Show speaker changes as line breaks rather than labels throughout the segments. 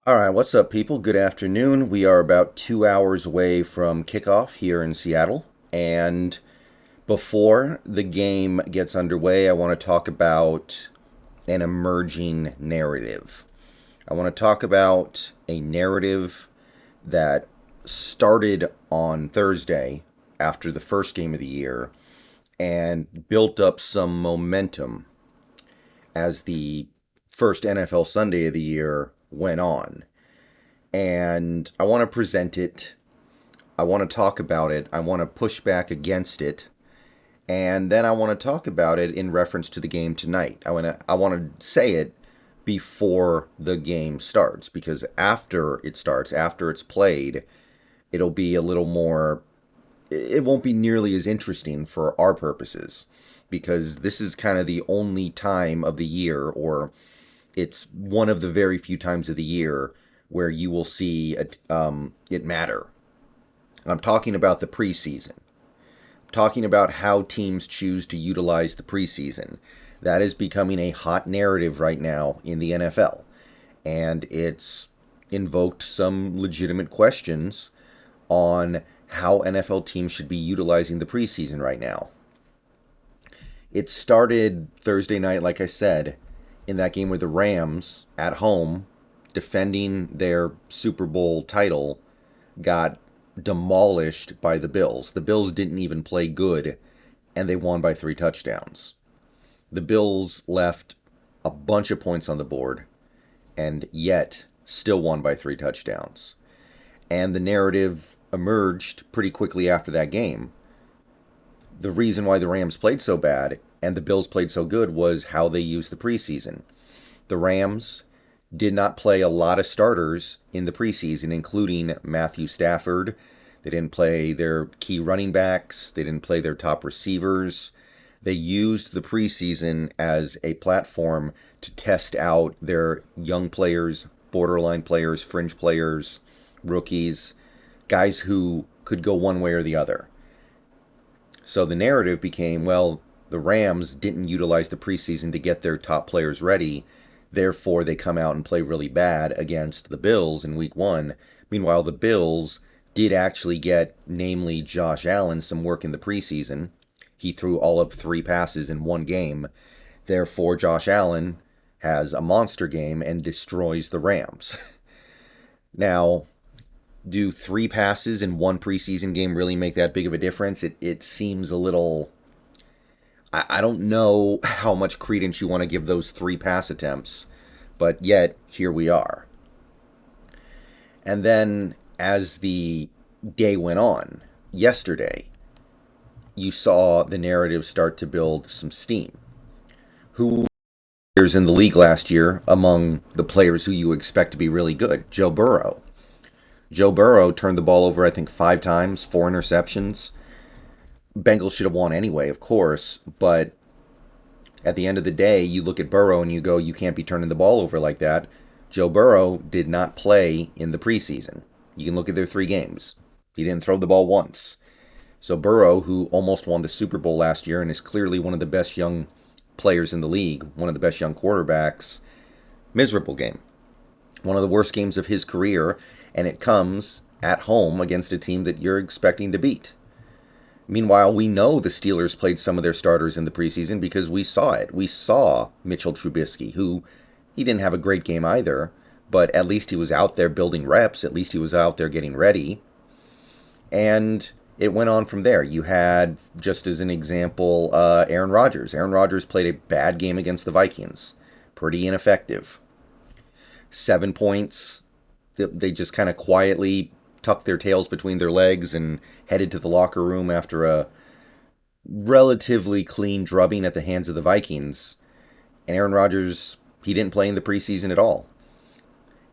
All right, what's up, people? Good afternoon. We are about 2 hours away from kickoff here in Seattle. And before the game gets underway, I want to talk about an emerging narrative. I want to talk about a narrative that started on Thursday after the first game of the year and built up some momentum as the first NFL Sunday of the year went on. And I want to present it. I want to talk about it. I want to push back against it. And then I want to talk about it in reference to the game tonight. I want to say it before the game starts, because after it starts, after it's played, it'll be a little more, it won't be nearly as interesting for our purposes, because this is kind of the only time of the year, or it's one of the very few times of the year where you will see it matter. I'm talking about the preseason. I'm talking about how teams choose to utilize the preseason. That is becoming a hot narrative right now in the NFL. And it's invoked some legitimate questions on how NFL teams should be utilizing the preseason right now. It started Thursday night, like I said, in that game where the Rams at home, defending their Super Bowl title, got demolished by the Bills. The Bills didn't even play good, and they won by 3 touchdowns. The Bills left a bunch of points on the board, and yet still won by 3 touchdowns. And the narrative emerged pretty quickly after that game. The reason why the Rams played so bad and the Bills played so good was how they used the preseason. The Rams did not play a lot of starters in the preseason, including Matthew Stafford. They didn't play their key running backs. They didn't play their top receivers. They used the preseason as a platform to test out their young players, borderline players, fringe players, rookies, guys who could go one way or the other. So the narrative became, well, the Rams didn't utilize the preseason to get their top players ready. Therefore, they come out and play really bad against the Bills in week one. Meanwhile, the Bills did actually get, namely Josh Allen, some work in the preseason. He threw all of 3 passes in one game. Therefore, Josh Allen has a monster game and destroys the Rams. Now, do 3 passes in one preseason game really make that big of a difference? It seems a little. I don't know how much credence you want to give those 3 pass attempts, but yet here we are. And then as the day went on, yesterday, you saw the narrative start to build some steam. Who players in the league last year among the players who you expect to be really good? Joe Burrow. Joe Burrow turned the ball over, I think, 5 times, 4 interceptions. Bengals should have won anyway, of course, but at the end of the day, you look at Burrow and you go, you can't be turning the ball over like that. Joe Burrow did not play in the preseason. You can look at their 3 games. He didn't throw the ball once. So Burrow, who almost won the Super Bowl last year and is clearly one of the best young players in the league, one of the best young quarterbacks, miserable game. One of the worst games of his career, and it comes at home against a team that you're expecting to beat. Meanwhile, we know the Steelers played some of their starters in the preseason because we saw it. We saw Mitchell Trubisky, who he didn't have a great game either, but at least he was out there building reps. At least he was out there getting ready. And it went on from there. You had, just as an example, Aaron Rodgers. Aaron Rodgers played a bad game against the Vikings. Pretty ineffective. 7 points. They just kind of quietly tucked their tails between their legs and headed to the locker room after a relatively clean drubbing at the hands of the Vikings. And Aaron Rodgers, he didn't play in the preseason at all.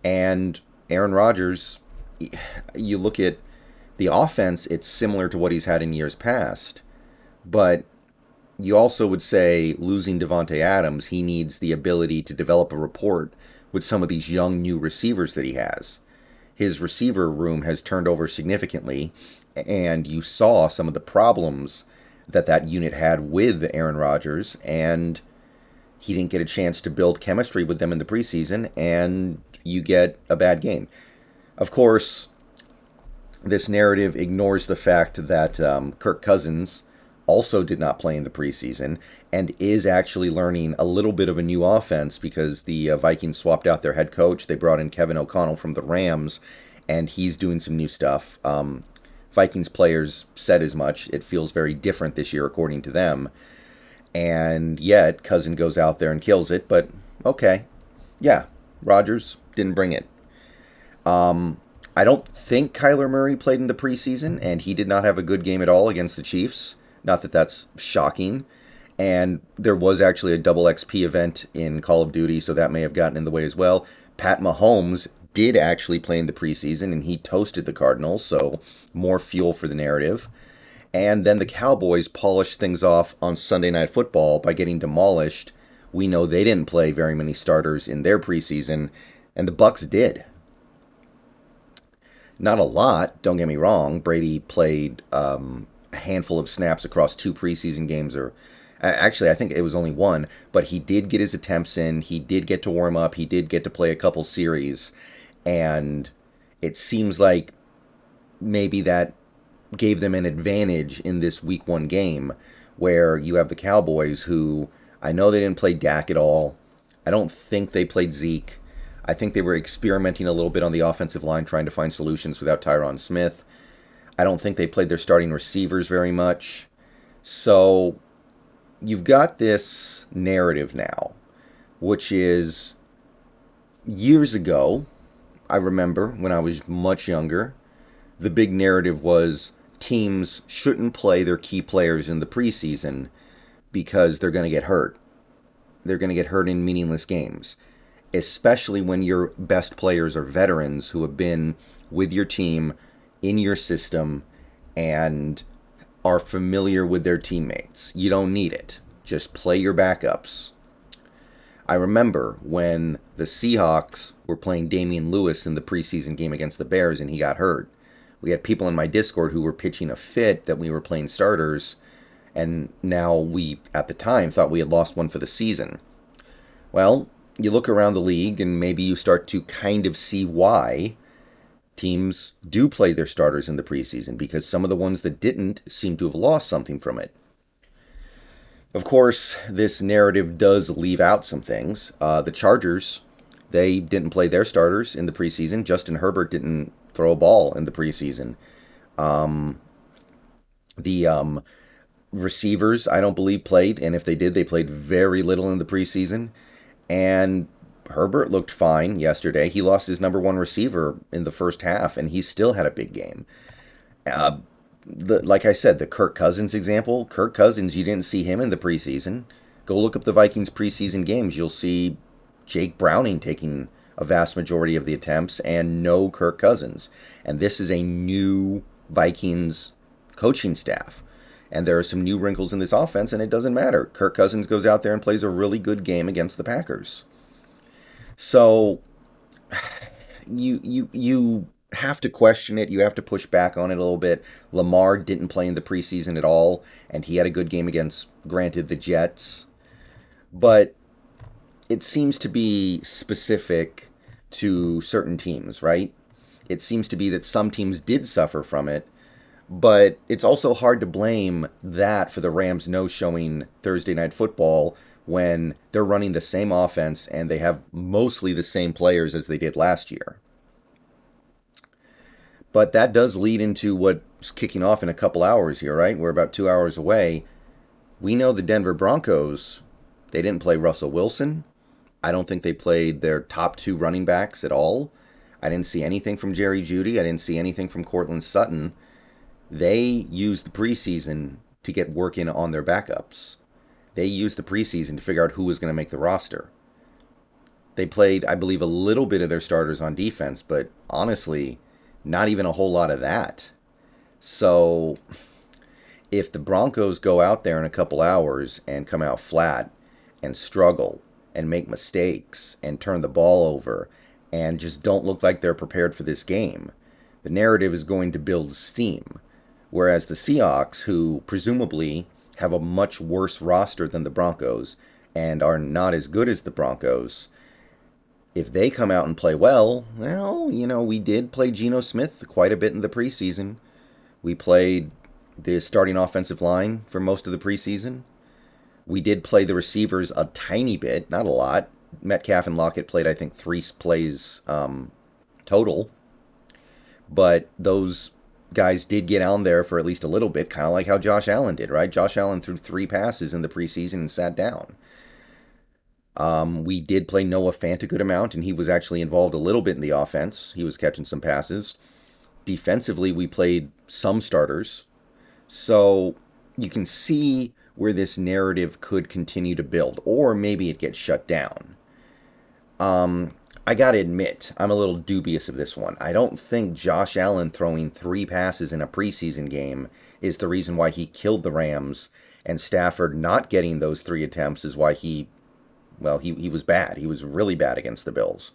And Aaron Rodgers, you look at the offense, it's similar to what he's had in years past. But you also would say, losing Devontae Adams, he needs the ability to develop a rapport with some of these young new receivers that he has. His receiver room has turned over significantly, and you saw some of the problems that that unit had with Aaron Rodgers, and he didn't get a chance to build chemistry with them in the preseason, and you get a bad game. Of course, this narrative ignores the fact that Kirk Cousins also did not play in the preseason and is actually learning a little bit of a new offense because the Vikings swapped out their head coach. They brought in Kevin O'Connell from the Rams, and he's doing some new stuff. Vikings players said as much. It feels very different this year, according to them. And yet, Cousin goes out there and kills it. But, okay. Yeah, Rodgers didn't bring it. I don't think Kyler Murray played in the preseason, and he did not have a good game at all against the Chiefs. Not that that's shocking. And there was actually a double XP event in Call of Duty, so that may have gotten in the way as well. Pat Mahomes did actually play in the preseason, and he toasted the Cardinals, so more fuel for the narrative. And then the Cowboys polished things off on Sunday Night Football by getting demolished. We know they didn't play very many starters in their preseason, and the Bucs did. Not a lot, don't get me wrong. Brady played a handful of snaps across 2 preseason games, or actually I think it was only 1, but he did get his attempts in. He did get to warm up. He did get to play a couple series, and it seems like maybe that gave them an advantage in this week 1 game where you have the Cowboys, who I know they didn't play Dak at all. I don't think they played Zeke. I think they were experimenting a little bit on the offensive line, trying to find solutions without Tyron Smith. I don't think they played their starting receivers very much. So you've got this narrative now, which is years ago, I remember when I was much younger, the big narrative was teams shouldn't play their key players in the preseason because they're going to get hurt. They're going to get hurt in meaningless games, especially when your best players are veterans who have been with your team, in your system, and are familiar with their teammates. You don't need it. Just play your backups. I remember when the Seahawks were playing Damian Lewis in the preseason game against the Bears and he got hurt. We had people in my Discord who were pitching a fit that we were playing starters, and now we, at the time, thought we had lost one for the season. Well, you look around the league and maybe you start to kind of see why teams do play their starters in the preseason, because some of the ones that didn't seem to have lost something from it. Of course, this narrative does leave out some things. The Chargers, they didn't play their starters in the preseason. Justin Herbert didn't throw a ball in the preseason. The receivers, I don't believe, played, and if they did, they played very little in the preseason. And Herbert looked fine yesterday. He lost his number 1 receiver in the first half, and he still had a big game. Like I said, the Kirk Cousins example, Kirk Cousins, you didn't see him in the preseason. Go look up the Vikings preseason games. You'll see Jake Browning taking a vast majority of the attempts and no Kirk Cousins. And this is a new Vikings coaching staff. And there are some new wrinkles in this offense, and it doesn't matter. Kirk Cousins goes out there and plays a really good game against the Packers. So you have to question it. You have to push back on it a little bit. Lamar didn't play in the preseason at all, and he had a good game against, granted, the Jets. But it seems to be specific to certain teams, right? It seems to be that some teams did suffer from it, but it's also hard to blame that for the Rams no-showing Thursday Night Football when they're running the same offense and they have mostly the same players as they did last year. But that does lead into what's kicking off in a couple hours here, right? We're about 2 hours away. We know the Denver Broncos, they didn't play Russell Wilson. I don't think they played their top 2 running backs at all. I didn't see anything from Jerry Jeudy. I didn't see anything from Courtland Sutton. They used the preseason to get working on their backups. They used the preseason to figure out who was going to make the roster. They played, I believe, a little bit of their starters on defense, but honestly, not even a whole lot of that. So if the Broncos go out there in a couple hours and come out flat and struggle and make mistakes and turn the ball over and just don't look like they're prepared for this game, the narrative is going to build steam. Whereas the Seahawks, who presumably have a much worse roster than the Broncos and are not as good as the Broncos, If they come out and play well, we did play Geno Smith quite a bit in the preseason. We played the starting offensive line for most of the preseason. We did play the receivers a tiny bit, not a lot. Metcalf and Lockett played, I think, 3 plays total. But those guys did get on there for at least a little bit, kind of like how Josh Allen did, right? Josh Allen threw 3 passes in the preseason and sat down. We did play Noah Fant a good amount, and he was actually involved a little bit in the offense. He was catching some passes. Defensively, we played some starters. So you can see where this narrative could continue to build, or maybe it gets shut down. I gotta admit, I'm a little dubious of this one. I don't think Josh Allen throwing 3 passes in a preseason game is the reason why he killed the Rams, and Stafford not getting those 3 attempts is why he was bad. He was really bad against the Bills.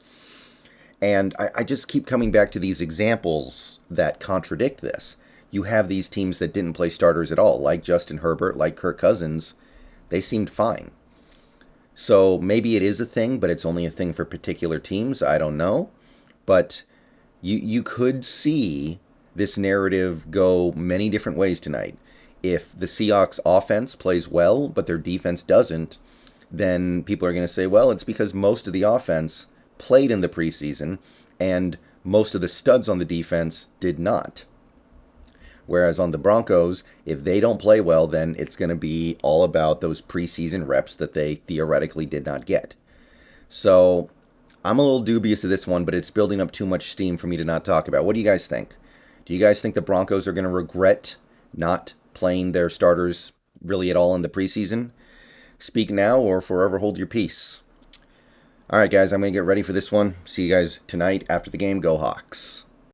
And I just keep coming back to these examples that contradict this. You have these teams that didn't play starters at all, like Justin Herbert, like Kirk Cousins. They seemed fine. So maybe it is a thing, but it's only a thing for particular teams. I don't know. But you could see this narrative go many different ways tonight. If the Seahawks offense plays well, but their defense doesn't, then people are going to say, well, it's because most of the offense played in the preseason and most of the studs on the defense did not. Whereas on the Broncos, if they don't play well, then it's going to be all about those preseason reps that they theoretically did not get. So I'm a little dubious of this one, but it's building up too much steam for me to not talk about. What do you guys think? Do you guys think the Broncos are going to regret not playing their starters really at all in the preseason? Speak now or forever hold your peace. All right, guys, I'm going to get ready for this one. See you guys tonight after the game. Go Hawks.